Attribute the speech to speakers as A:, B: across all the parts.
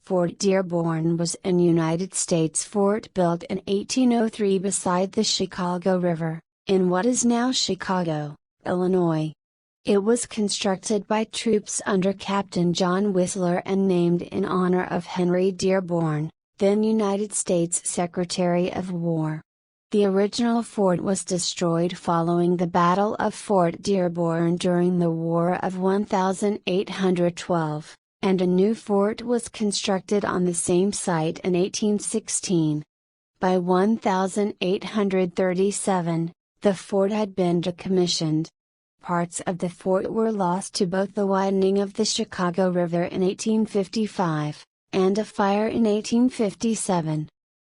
A: Fort Dearborn was an United States fort built in 1803 beside the Chicago River, in what is now Chicago, Illinois. It was constructed by troops under Captain John Whistler and named in honor of Henry Dearborn, then United States Secretary of War. The original fort was destroyed following the Battle of Fort Dearborn during the War of 1812. And a new fort was constructed on the same site in 1816. By 1837, the fort had been decommissioned. Parts of the fort were lost to both the widening of the Chicago River in 1855, and a fire in 1857.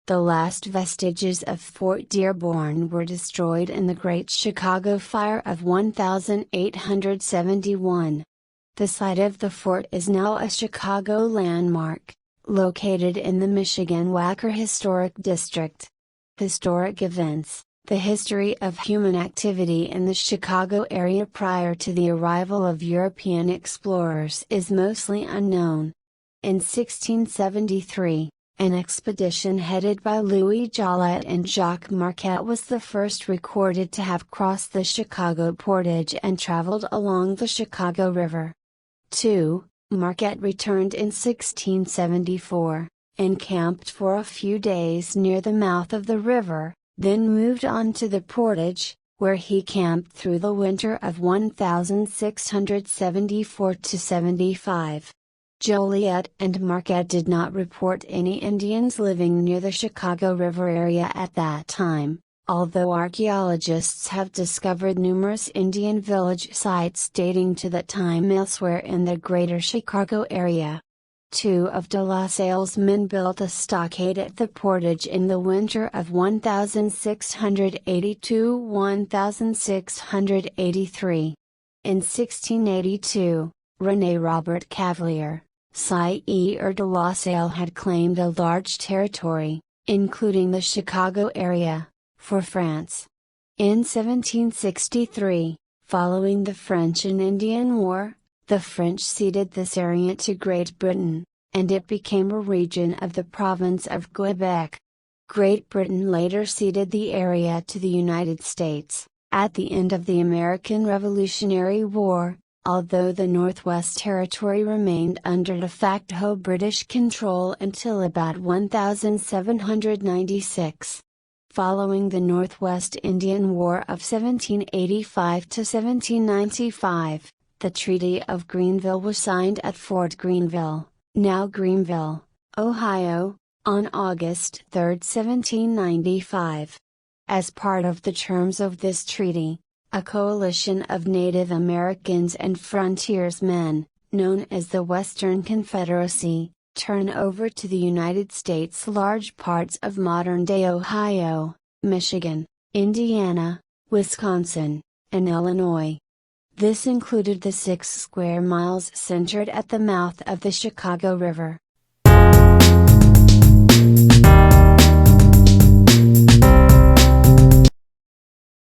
A: The last vestiges of Fort Dearborn were destroyed in the Great Chicago Fire of 1871. The site of the fort is now a Chicago landmark, located in the Michigan Wacker Historic District. Historic events. The history of human activity in the Chicago area prior to the arrival of European explorers is mostly unknown. In 1673, an expedition headed by Louis Joliet and Jacques Marquette was the first recorded to have crossed the Chicago Portage and traveled along the Chicago River. 2. Marquette returned in 1674, encamped for a few days near the mouth of the river, then moved on to the Portage, where he camped through the winter of 1674–75. Joliet and Marquette did not report any Indians living near the Chicago River area at that time, although archaeologists have discovered numerous Indian village sites dating to that time elsewhere in the greater Chicago area. 2 of De La Salle's men built a stockade at the Portage in the winter of 1682–1683. In 1682, René Robert Cavelier, Sire de La Salle had claimed a large territory, including the Chicago area, for France. In 1763, following the French and Indian War, the French ceded this area to Great Britain, and it became a region of the province of Quebec. Great Britain later ceded the area to the United States, at the end of the American Revolutionary War, although the Northwest Territory remained under de facto British control until about 1796. Following the Northwest Indian War of 1785–1795, the Treaty of Greenville was signed at Fort Greenville, now Greenville, Ohio, on August 3, 1795. As part of the terms of this treaty, a coalition of Native Americans and frontiersmen, known as the Western Confederacy, turn over to the United States large parts of modern-day Ohio, Michigan, Indiana, Wisconsin, and Illinois. This included the 6 square miles centered at the mouth of the Chicago River,